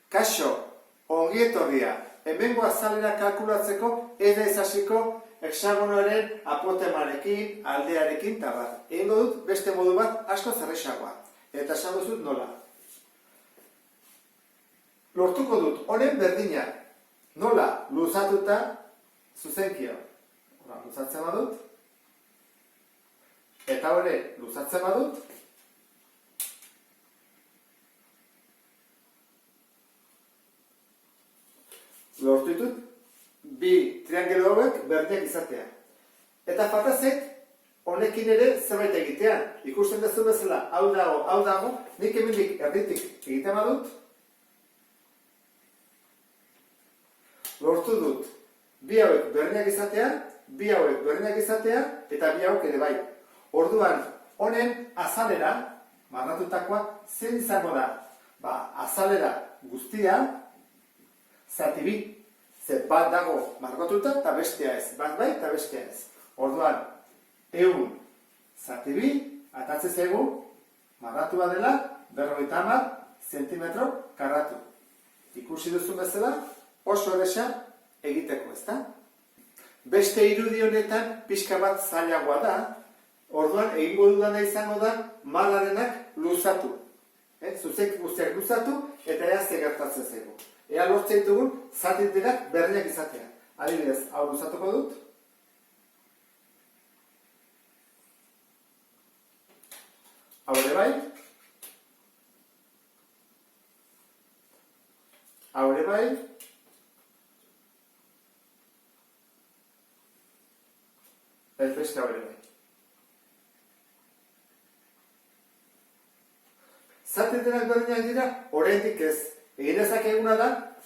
Kaixo, ongi etorria, hemengo azalera kalkulatzeko ez da hasiko hexagonoaren apotemarekin, aldearekin eta bat. Egingo dut beste modu bat asko errazagoa. Eta esango dut nola. Lortuko dut honen berdina. Nola? Luzatuta zuzenkio. Luzatzen badut. Eta hori luzatzen badut. Lortu ditut, bi triangelo hauek berdinak izatea. Eta falta zait, honekin ere zerbait egitea. Ikusten duzu bezala, hau dago, nik hemendik erditik egiten badut. Lortu dut, bi hauek berdinak izatea, bi hauek berdinak izatea, eta bi hauek ere bai. Orduan, honen azalera, marratutakoa, zen izango da? Azalera guztia, zati bi. Zer bat dago margotuta eta bestea ez. Bat bai eta bestea ez. Orduan, 100 zati bi, atatzen zaigu, marratua dela, 50 zentimetro karratu. Ikusi duzu bezala, oso erresa egiteko, ezta? Beste irudi honetan pixka bat zailagoa da, orduan egingo dudana izango da malarenak luzatu. Zuzek guztiak luzatu eta ea ze gertatzen zaigu. Ea lortzen dugun, zatitenak berdinak izatea. Adibidez, hau luzatuko dut. Hau ere bai. Hau ere bai. Ez beste hau ere bai. Zatitenak berdinak dira, oraindik ez. Egin dezakeguna da,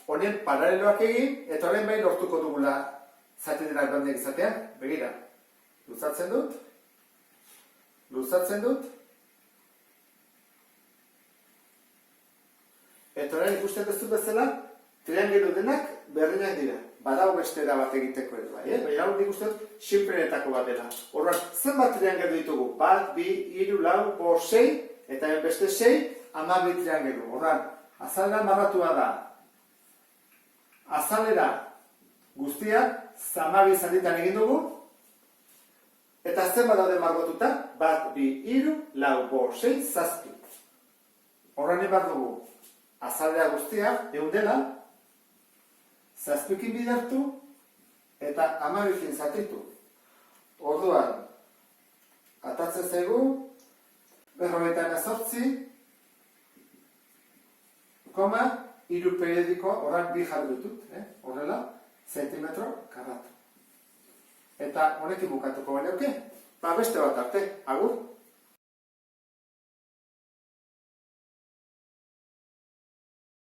honen paraleloak egin, eta horren bai lortuko dugula zatitenak berdinak izatea. Begira, luzatzen dut, eta horren ikusten duzu bezala, triangelu denak berdinak dira. Badago beste da bat egiteko ere bai, baina hau nik uste dut sinplenetako bat dela. Horren, zenbat triangelu ditugu? 1, 2, 3, 4, 5, 6, eta beste 6, 12 triangelu. Horren, azalera marratua da. Azalera guztia, 12 zatitan egin dugu, eta zenbat daude margotuta? 1, 2, 3, 4, 5, 6, 7. Horren ebar dugu. Azalera guztia, 100 dela, 7 bidertu, eta 12 zatitu. Orduan, atatzen zaigu, 48, hiru periodiko, horrak bi jarri ditut, horrela, zentimetro karratu. Eta honekin bukatuko bane, beste bat arte, agur.